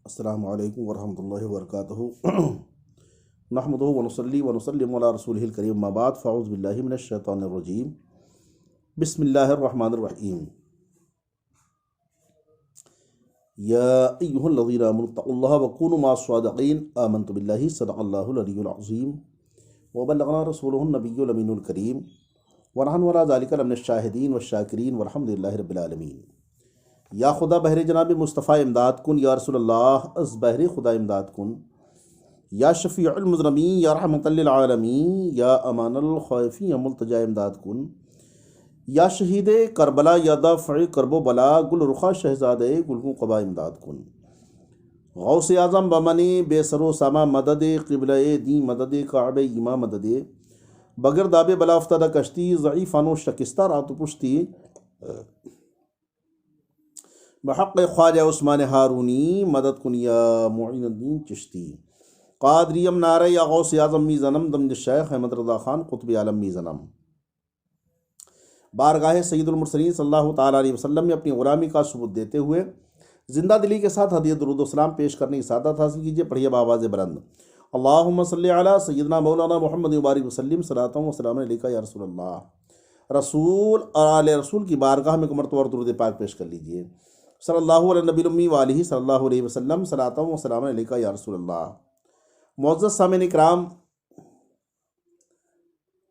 السلام علیکم ورحمۃ اللہ وبرکاتہ نحمدہ ونصلی ونسلم علی رسولہ الکریم اما بعد فاعوذ باللہ من الشیطان الرجیم بسم اللہ الرحمن الرحیم یا ایہا الذین آمنوا اتقوا اللہ وکونوا مع الصادقین آمنت باللہ صدق اللہ العلی العظیم وبلغنا رسولہ النبی الامین الکریم ونحن علی ذلک لمن الشاہدین والشاکرین والحمد للہ رب العالمین۔ یا خدا بہر جناب مصطفیٰ امداد کن، یا رسول اللہ از بہر خدا امداد کن، یا شفیع المذنبین یا رحمت للعالمین، یا امان الخائفین یا ملتجا امداد کن، یا شہید کربلا یا دافع کرب و بلا گل رخا شہزاد گلگوں قبا امداد کن۔ غوث اعظم بمنی بے سر و سما مدد قبلہ دین مدد کعب ایما مدد بغیر داب بلا افتادہ کشتی ضعیفان و شکستہ رات و پشتی بحق خواجہ عثمان ہارونی مدد کن یا معین الدین چشتی قادریم نعرہ یا غوث اعظم می زنم دمج شیخ احمد رضا خان قطب عالم می زنم۔ بارگاہ سید المرسلین صلی اللہ تعالیٰ علیہ وسلم میں اپنی غلامی کا ثبوت دیتے ہوئے زندہ دلی کے ساتھ ہدیہ درود و سلام پیش کرنے کی سعادت حاصل کیجیے۔ پڑھیے بآواز بلند، اللہم صلی علی سیدنا مولانا محمد مبارک وسلم صلاۃ و سلام علیکہ یا رسول اللہ۔ رسول اور آل رسول کی بارگاہ میں مرتبہ اور درود پاک پیش کر لیجیے۔ صلی اللہ علیہ نبی الامی وآلہ صلی اللہ علیہ وسلم صلاۃ و سلام علیکہ یا رسول اللہ۔ معزز سامعین اکرام،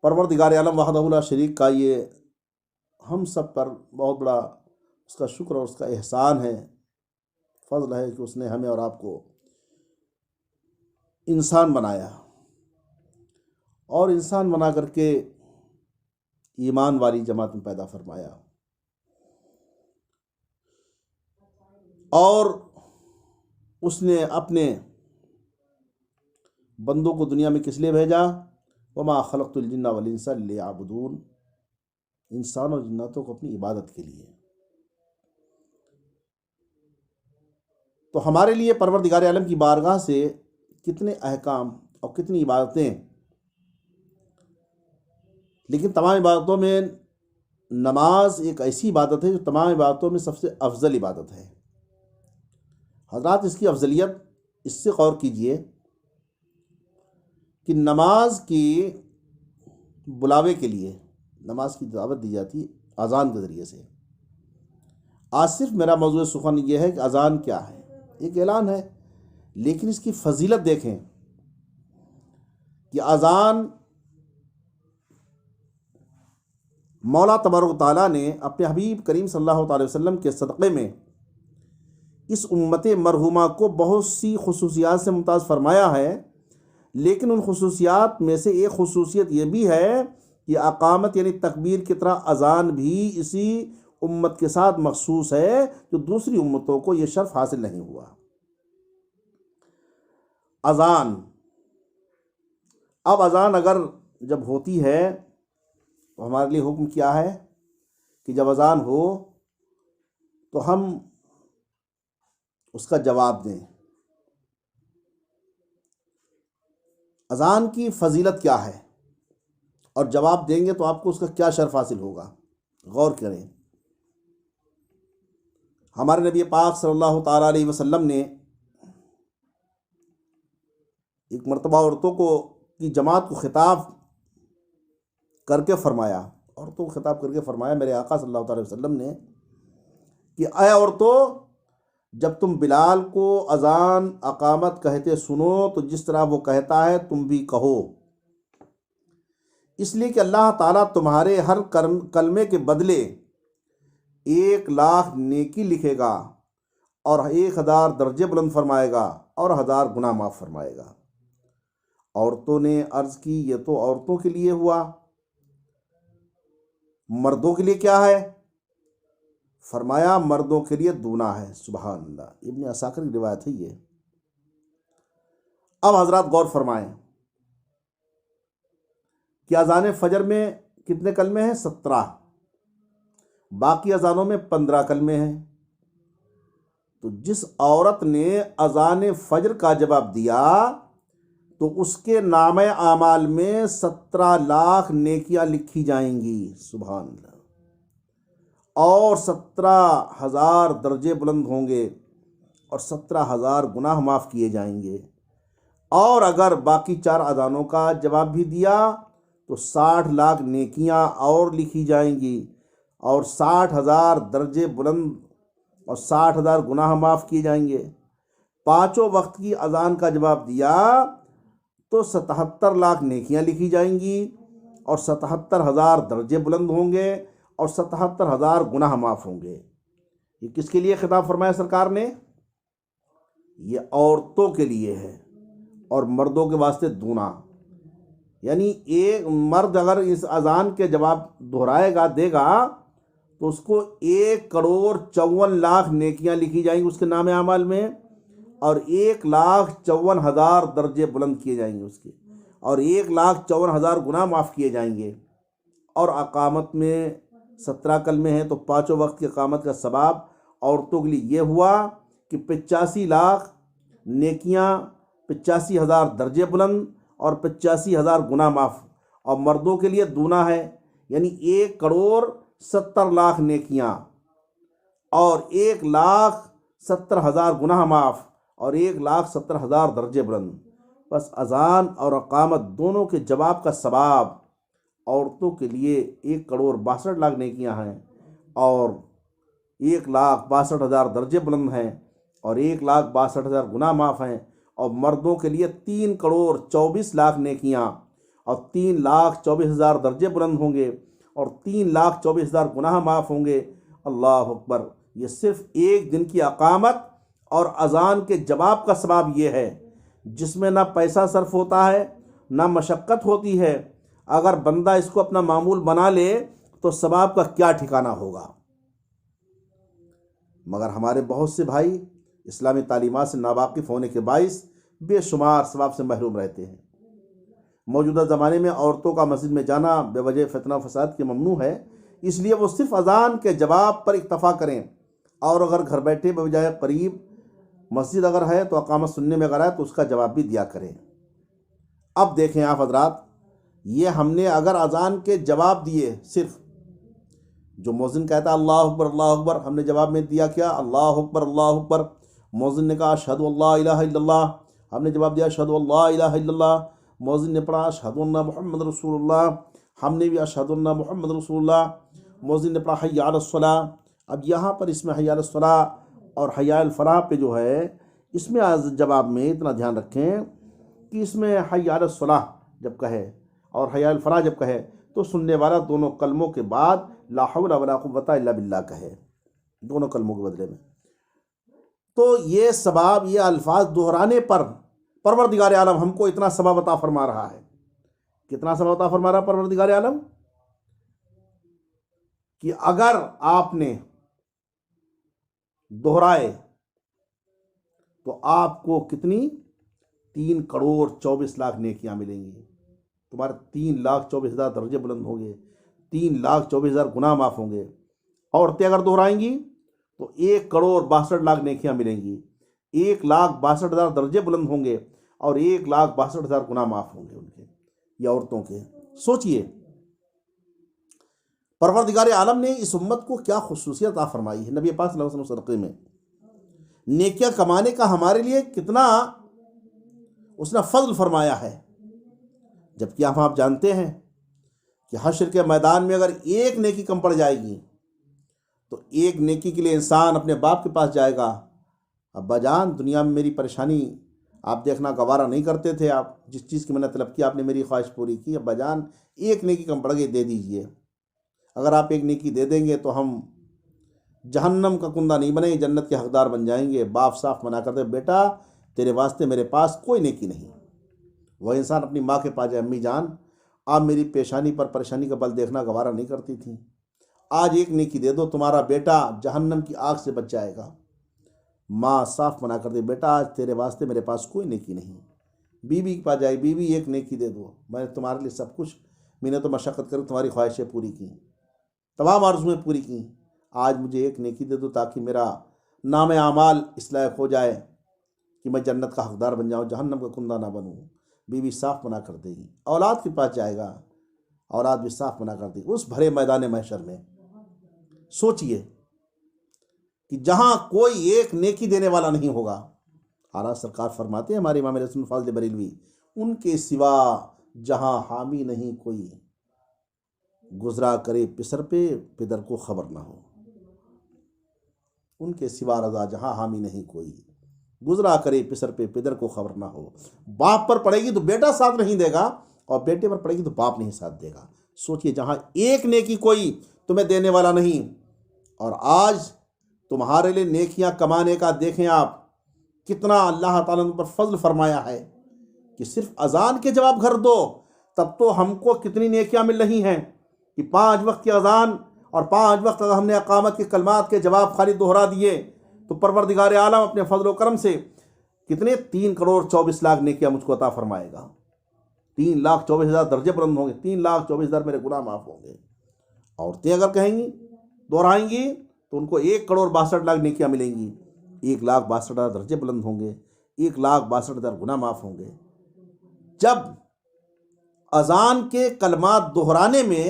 پروردگار عالم وحدہ لا شریک کا یہ ہم سب پر بہت بڑا اس کا شکر اور اس کا احسان ہے، فضل ہے کہ اس نے ہمیں اور آپ کو انسان بنایا اور انسان بنا کر کے ایمان والی جماعت میں پیدا فرمایا، اور اس نے اپنے بندوں کو دنیا میں کس لیے بھیجا؟ وما خلقت الجن والانس لیعبدون، انسان اور جناتوں کو اپنی عبادت کے لیے۔ تو ہمارے لیے پروردگار عالم کی بارگاہ سے کتنے احکام اور کتنی عبادتیں، لیکن تمام عبادتوں میں نماز ایک ایسی عبادت ہے جو تمام عبادتوں میں سب سے افضل عبادت ہے۔ حضرات، اس کی افضلیت اس سے غور کیجئے کہ نماز کی بلاوے کے لیے نماز کی دعوت دی جاتی ہے اذان کے ذریعے سے۔ آج صرف میرا موضوع سخن یہ ہے کہ اذان کیا ہے، ایک اعلان ہے، لیکن اس کی فضیلت دیکھیں کہ اذان مولا تبارک و تعالیٰ نے اپنے حبیب کریم صلی اللہ تعالی وسلم کے صدقے میں اس امت مرحومہ کو بہت سی خصوصیات سے ممتاز فرمایا ہے، لیکن ان خصوصیات میں سے ایک خصوصیت یہ بھی ہے کہ اقامت یعنی تکبیر کی طرح اذان بھی اسی امت کے ساتھ مخصوص ہے جو دوسری امتوں کو یہ شرف حاصل نہیں ہوا۔ اذان، اب اذان اگر جب ہوتی ہے تو ہمارے لیے حکم کیا ہے کہ جب اذان ہو تو ہم اس کا جواب دیں۔ اذان کی فضیلت کیا ہے اور جواب دیں گے تو آپ کو اس کا کیا شرف حاصل ہوگا، غور کریں۔ ہمارے نبی پاک صلی اللہ تعالیٰ علیہ وسلم نے ایک مرتبہ عورتوں کی جماعت کو خطاب کر کے فرمایا، عورتوں کو خطاب کر کے فرمایا، میرے آقا صلی اللہ تعالیٰ علیہ وسلم نے، کہ اے عورتوں، جب تم بلال کو اذان اقامت کہتے سنو تو جس طرح وہ کہتا ہے تم بھی کہو، اس لیے کہ اللہ تعالیٰ تمہارے ہر کلمے کے بدلے 1,00,000 نیکی لکھے گا اور 1,000 درجے بلند فرمائے گا اور 1,000 گناہ معاف فرمائے گا۔ عورتوں نے عرض کی، یہ تو عورتوں کے لیے ہوا، مردوں کے لیے کیا ہے؟ فرمایا مردوں کے لیے دونا ہے۔ سبحان اللہ، ابن عساکر کی روایت ہے یہ۔ اب حضرات غور فرمائیں کہ اذان فجر میں کتنے کلمے ہیں؟ 17، باقی اذانوں میں 15 کلمے ہیں۔ تو جس عورت نے اذان فجر کا جواب دیا تو اس کے نامہ اعمال میں 17,00,000 نیکیاں لکھی جائیں گی۔ سبحان اللہ، اور 17,000 درجے بلند ہوں گے اور 17,000 گناہ معاف کیے جائیں گے۔ اور اگر باقی 4 اذانوں کا جواب بھی دیا تو 60 لاکھ نیکیاں اور لکھی جائیں گی، اور 60,000 درجے بلند اور 60,000 گناہ معاف کیے جائیں گے۔ 5 وقت کی اذان کا جواب دیا تو 77 لاکھ نیکیاں لکھی جائیں گی، اور 77,000 درجے بلند ہوں گے، اور 77,000 گناہ معاف ہوں گے۔ یہ کس کے لیے خطاب فرمایا سرکار نے؟ یہ عورتوں کے لیے ہے، اور مردوں کے واسطے دونا۔ یعنی ایک مرد اگر اس اذان کے جواب دہرائے گا، دے گا، تو اس کو 1,54,00,000 نیکیاں لکھی جائیں گی اس کے نام اعمال میں، اور 1,54,000 درجے بلند کیے جائیں گے اس کے، اور 1,54,000 گناہ معاف کیے جائیں گے۔ اور اقامت میں 17 کلمے ہیں، تو 5 وقت کی اقامت کا ثواب عورتوں کے لیے یہ ہوا کہ 85 لاکھ نیکیاں، 85,000 درجے بلند، اور 85,000 گناہ معاف۔ اور مردوں کے لیے دونا ہے، یعنی 1,70,00,000 نیکیاں، اور 1,70,000 گناہ معاف، اور 1,70,000 درجے بلند۔ بس اذان اور اقامت دونوں کے جواب کا ثواب عورتوں کے لیے 1,62,00,000 نیکیاں ہیں، اور 1,62,000 درجے بلند ہیں، اور 1,62,000 گناہ معاف ہیں۔ اور مردوں کے لیے 3,24,00,000 نیکیاں، اور 3,24,000 درجے بلند ہوں گے، اور 3,24,000 گناہ معاف ہوں گے۔ اللہ اکبر! یہ صرف ایک دن کی اقامت اور اذان کے جواب کا ثواب یہ ہے، جس میں نہ پیسہ صرف ہوتا ہے، نہ مشقت ہوتی ہے۔ اگر بندہ اس کو اپنا معمول بنا لے تو ثواب کا کیا ٹھکانہ ہوگا۔ مگر ہمارے بہت سے بھائی اسلامی تعلیمات سے ناواقف ہونے کے باعث بے شمار ثواب سے محروم رہتے ہیں۔ موجودہ زمانے میں عورتوں کا مسجد میں جانا بے وجہ فتنہ و فساد کے ممنوع ہے، اس لیے وہ صرف اذان کے جواب پر اکتفا کریں، اور اگر گھر بیٹھے بجائے قریب مسجد اگر ہے تو اقامت سننے میں اگر ہے تو اس کا جواب بھی دیا کریں۔ اب دیکھیں آپ حضرات، یہ ہم نے اگر اذان کے جواب دیے، صرف جو مؤذن کہتا ہے اللہ اکبر اللہ اکبر، ہم نے جواب میں دیا کیا؟ اللہ اکبر اللہ اکبر۔ مؤذن نے کہا اشہد ان لا الہ الا اللہ، ہم نے جواب دیا اشہد ان لا الہ الا اللہ۔ مؤذن نے پڑھا اشہد ان محمد رسول اللہ، ہم نے بھی اشہد ان محمد رسول اللہ۔ مؤذن نے پڑھا حی علی الصلاۃ۔ اب یہاں پر اس میں حی علی الصلاۃ اور حی علی الفلاح پہ جو ہے، اس میں جواب میں اتنا دھیان رکھیں کہ اس میں حی علی الصلاۃ جب کہے اور حی علی الفلاح جب کہے تو سننے والا دونوں کلموں کے بعد لا حول ولا قوت الا باللہ کہے، دونوں کلموں کے بدلے میں۔ تو یہ ثواب، یہ الفاظ دہرانے پر پروردگار عالم ہم کو اتنا ثواب عطا فرما رہا ہے۔ کتنا ثواب عطا فرما رہا ہے پروردگار عالم؟ کہ اگر آپ نے دہرائے تو آپ کو کتنی 3,24,00,000 نیکیاں ملیں گی، تمہارے 3,24,000 درجے بلند ہوں گے، 3,24,000 گناہ معاف ہوں گے۔ عورتیں اگر دہرائیں گی تو 1,62,00,000 نیکیاں ملیں گی، 1,62,000 درجے بلند ہوں گے، اور 1,62,000 گناہ معاف ہوں گے ان کے، یا عورتوں کے۔ سوچئے پروردگار عالم نے اس امت کو کیا خصوصیت عطا فرمائی ہے۔ نبی پاک صلی اللہ علیہ وسلم صدقے میں نیکیاں کمانے کا ہمارے لیے کتنا اس نے فضل فرمایا ہے، جبکہ ہم آپ جانتے ہیں کہ حشر کے میدان میں اگر ایک نیکی کم پڑ جائے گی تو ایک نیکی کے لیے انسان اپنے باپ کے پاس جائے گا، ابا جان دنیا میں میری پریشانی آپ دیکھنا گوارا نہیں کرتے تھے، آپ جس چیز کی میں نے طلب کی آپ نے میری خواہش پوری کی، ابا جان ایک نیکی کم پڑ گئی دے دیجئے۔ اگر آپ ایک نیکی دے دیں گے تو ہم جہنم کا کندہ نہیں بنیں، جنت کے حقدار بن جائیں گے۔ باپ صاف منع کرتے بیٹا تیرے واسطے میرے پاس کوئی نیکی نہیں۔ وہ انسان اپنی ماں کے پاس جائے، امی جان آپ میری پیشانی پر پریشانی کا بل دیکھنا گوارا نہیں کرتی تھیں، آج ایک نیکی دے دو تمہارا بیٹا جہنم کی آگ سے بچ جائے گا۔ ماں صاف منع کر دے بیٹا آج تیرے واسطے میرے پاس کوئی نیکی نہیں۔ بیوی کے پاس جائے، بیوی ایک نیکی دے دو، میں نے تمہارے لیے سب کچھ محنت و مشقت کر تمہاری خواہشیں پوری کی، تمام آرزویں پوری کیں، آج مجھے ایک نیکی دے دو تاکہ میرا نام اعمال اس لائق ہو جائے کہ میں جنت کا حقدار بن جاؤں، جہنم کا کندہ نہ بنوں۔ بیوی صاف منع کر دے گی۔ اولاد کے پاس جائے گا، اولاد بھی صاف منع کر دے گی۔ اس بھرے میدان محشر میں سوچئے کہ جہاں کوئی ایک نیکی دینے والا نہیں ہوگا، اعلیٰ سرکار فرماتے ہیں ہمارے امام رسول فاضل بریلوی، ان کے سوا جہاں حامی نہیں کوئی، گزرا کرے پسر پہ پدر کو خبر نہ ہو۔ ان کے سوا رضا جہاں حامی نہیں کوئی، گزرا کرے پسر پہ پدر کو خبر نہ ہو۔ باپ پر پڑے گی تو بیٹا ساتھ نہیں دے گا، اور بیٹے پر پڑے گی تو باپ نہیں ساتھ دے گا۔ سوچئے جہاں ایک نیکی کوئی تمہیں دینے والا نہیں، اور آج تمہارے لیے نیکیاں کمانے کا دیکھیں آپ کتنا اللہ تعالیٰ نے پر فضل فرمایا ہے کہ صرف اذان کے جواب گھر دو، تب تو ہم کو کتنی نیکیاں مل رہی ہیں کہ 5 وقت کی اذان اور 5 وقت اگر ہم نے اقامت کے کلمات کے جواب خالی دہرا دیے تو پروردگار عالم اپنے فضل و کرم سے کتنے 3,24,00,000 نیکیاں مجھ کو عطا فرمائے گا۔ 3,24,000 درجے بلند ہوں گے، 3,24,000 میرے گناہ معاف ہوں گے۔ عورتیں اگر کہیں گی دہرائیں گی تو ان کو 1,62,00,000 نیکیاں ملیں گی، 1,62,000 درجے بلند ہوں گے، 1,62,000 گناہ معاف ہوں گے۔ جب اذان کے کلمات دہرانے میں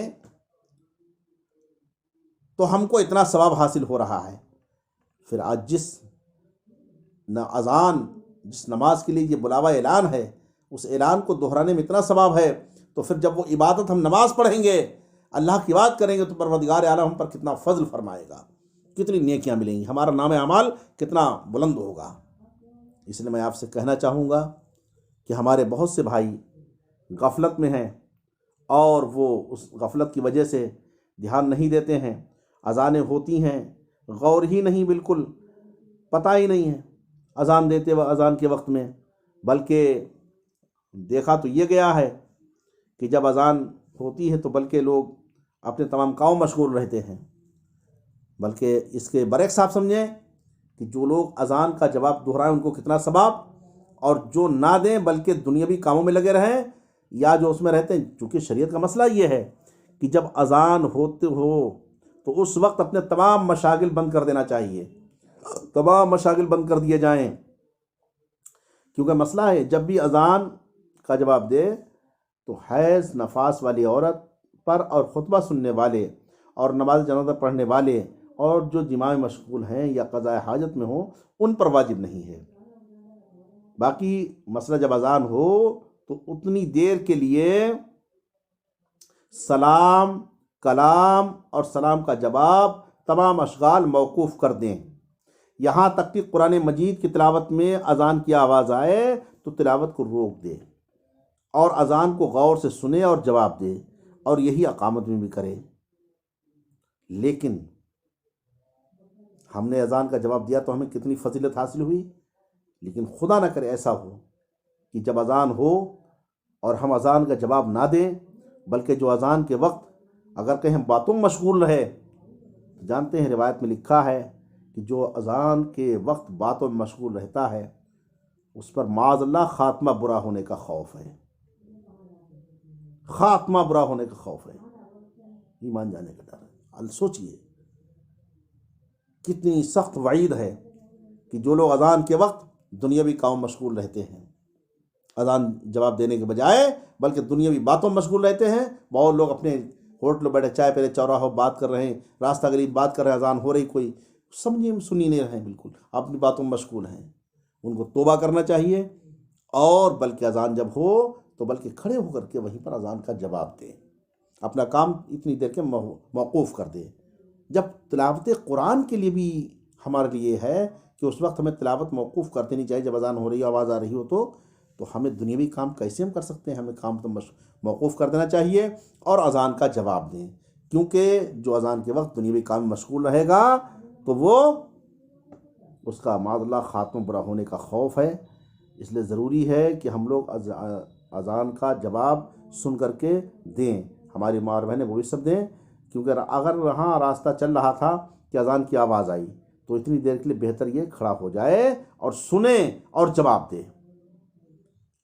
تو ہم کو اتنا ثواب حاصل ہو رہا ہے، پھر آج جس اذان جس نماز کے لیے یہ بلاوا اعلان ہے، اس اعلان کو دہرانے میں اتنا ثواب ہے، تو پھر جب وہ عبادت ہم نماز پڑھیں گے، اللہ کی بات کریں گے، تو پروردگار عالم ہم پر کتنا فضل فرمائے گا، کتنی نیکیاں ملیں گی، ہمارا نام اعمال کتنا بلند ہوگا۔ اس لیے میں آپ سے کہنا چاہوں گا کہ ہمارے بہت سے بھائی غفلت میں ہیں، اور وہ اس غفلت کی وجہ سے دھیان نہیں دیتے ہیں۔ اذانیں ہوتی ہیں، غور ہی نہیں، بالکل پتہ ہی نہیں ہے اذان دیتے اذان کے وقت میں، بلکہ دیکھا تو یہ گیا ہے کہ جب اذان ہوتی ہے تو بلکہ لوگ اپنے تمام کام مشغول رہتے ہیں، بلکہ اس کے برعکس آپ سمجھیں کہ جو لوگ اذان کا جواب دہرائیں ان کو کتنا ثواب، اور جو نہ دیں بلکہ دنیاوی کاموں میں لگے رہیں یا جو اس میں رہتے ہیں۔ چونکہ شریعت کا مسئلہ یہ ہے کہ جب اذان ہوتے ہو تو اس وقت اپنے تمام مشاغل بند کر دینا چاہیے، تمام مشاغل بند کر دیے جائیں، کیونکہ مسئلہ ہے جب بھی اذان کا جواب دے تو حیض نفاس والی عورت پر اور خطبہ سننے والے اور نماز جنازہ پڑھنے والے اور جو جماع میں مشغول ہیں یا قضاء حاجت میں ہوں ان پر واجب نہیں ہے۔ باقی مسئلہ جب اذان ہو تو اتنی دیر کے لیے سلام، کلام اور سلام کا جواب تمام اشغال موقوف کر دیں، یہاں تک کہ قرآن مجید کی تلاوت میں اذان کی آواز آئے تو تلاوت کو روک دے اور اذان کو غور سے سنے اور جواب دے، اور یہی اقامت میں بھی کرے۔ لیکن ہم نے اذان کا جواب دیا تو ہمیں کتنی فضیلت حاصل ہوئی، لیکن خدا نہ کرے ایسا ہو کہ جب اذان ہو اور ہم اذان کا جواب نہ دیں، بلکہ جو اذان کے وقت اگر کہیں باتوں میں مشغول رہے، جانتے ہیں روایت میں لکھا ہے کہ جو اذان کے وقت باتوں میں مشغول رہتا ہے اس پر معاذ اللہ خاتمہ برا ہونے کا خوف ہے، خاتمہ برا ہونے کا خوف ہے، ایمان جانے کا ڈر ہے۔ سوچئے کتنی سخت وعید ہے کہ جو لوگ اذان کے وقت دنیاوی کام مشغول رہتے ہیں، اذان جواب دینے کے بجائے بلکہ دنیاوی باتوں میں مشغول رہتے ہیں۔ بہت لوگ اپنے ہوٹلوں بیٹھے چائے پہ چوراہوں بات کر رہے ہیں، راستہ غریب بات کر رہے ہیں، اذان ہو رہی کوئی سنی نہیں رہے ہیں، بالکل اپنی باتوں میں مشغول ہیں۔ ان کو توبہ کرنا چاہیے، اور بلکہ اذان جب ہو تو بلکہ کھڑے ہو کر کے وہیں پر اذان کا جواب دیں، اپنا کام اتنی دیر کے موقوف کر دیں۔ جب تلاوت قرآن کے لیے بھی ہمارے لیے ہے کہ اس وقت ہمیں تلاوت موقوف کر دینی چاہیے، جب اذان ہو رہی ہو، آواز آ رہی ہو تو ہمیں دنیاوی کام کیسے ہم کر سکتے ہیں؟ ہمیں کام تو موقوف کر دینا چاہیے اور اذان کا جواب دیں، کیونکہ جو اذان کے وقت دنیاوی کام میں مشغول رہے گا تو وہ اس کا معاذ اللہ خاتمہ برا ہونے کا خوف ہے۔ اس لیے ضروری ہے کہ ہم لوگ اذان کا جواب سن کر کے دیں، ہماری ماں اور بہنیں وہ بھی سب دیں، کیونکہ اگر وہاں راستہ چل رہا تھا کہ اذان کی آواز آئی تو اتنی دیر کے لیے بہتر یہ کھڑا ہو جائے اور سنے اور جواب دے۔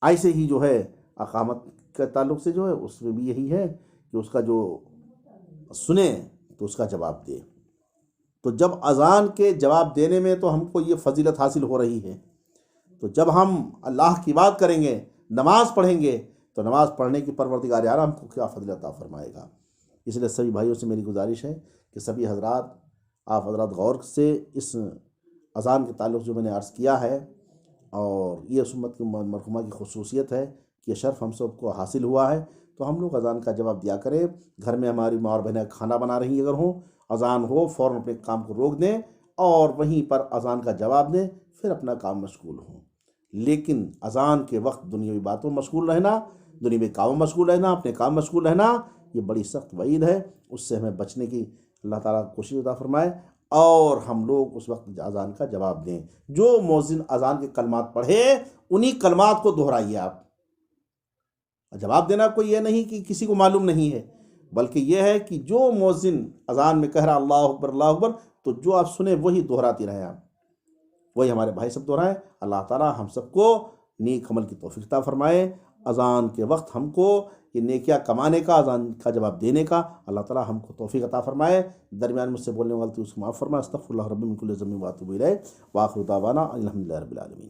ایسے ہی جو ہے اقامت کے تعلق سے جو ہے اس میں بھی یہی ہے کہ اس کا جو سنے تو اس کا جواب دے۔ تو جب اذان کے جواب دینے میں تو ہم کو یہ فضیلت حاصل ہو رہی ہے، تو جب ہم اللہ کی بات کریں گے، نماز پڑھیں گے، تو نماز پڑھنے کی پروردگار عالم ہم کو کیا فضیلت عطا فرمائے گا۔ اس لیے سبھی بھائیوں سے میری گزارش ہے کہ سبھی حضرات آپ حضرات غور سے اس اذان کے تعلق جو میں نے عرض کیا ہے، اور یہ اس امت کی مرحومہ کی خصوصیت ہے کہ یہ شرف ہم سب کو حاصل ہوا ہے، تو ہم لوگ اذان کا جواب دیا کریں۔ گھر میں ہماری ماں اور بہنیں کھانا بنا رہی اگر ہوں، اذان ہو فوراً اپنے کام کو روک دیں اور وہیں پر اذان کا جواب دیں، پھر اپنا کام مشغول ہوں۔ لیکن اذان کے وقت دنیاوی باتوں میں مشغول رہنا، دنیاوی کاموں میں مشغول رہنا، اپنے کام مشغول رہنا، یہ بڑی سخت وعید ہے۔ اس سے ہمیں بچنے کی اللہ تعالیٰ کوشش عطا فرمائے، اور ہم لوگ اس وقت اذان کا جواب دیں۔ جو مؤذن اذان کے کلمات پڑھے انہی کلمات کو دہرائیے آپ۔ جواب دینا کوئی یہ نہیں کہ کسی کو معلوم نہیں ہے، بلکہ یہ ہے کہ جو مؤذن اذان میں کہہ رہا اللہ اکبر اللہ اکبر، تو جو آپ سنیں وہی دہراتے رہیں آپ، وہی ہمارے بھائی سب دہرائیں۔ اللہ تعالیٰ ہم سب کو نیک عمل کی توفیق عطا فرمائے۔ اذان کے وقت ہم کو یہ نیکیاں کمانے کا، اذان کا جواب دینے کا اللہ تعالیٰ ہم کو توفیق عطا فرمائے۔ درمیان مجھ سے بولنے والی غلطی اس کو معاف فرمائے۔ استغفر اللہ ربی من کل ذنب واتوب الیہ، وآخر دعوانا الحمد للہ رب العالمین۔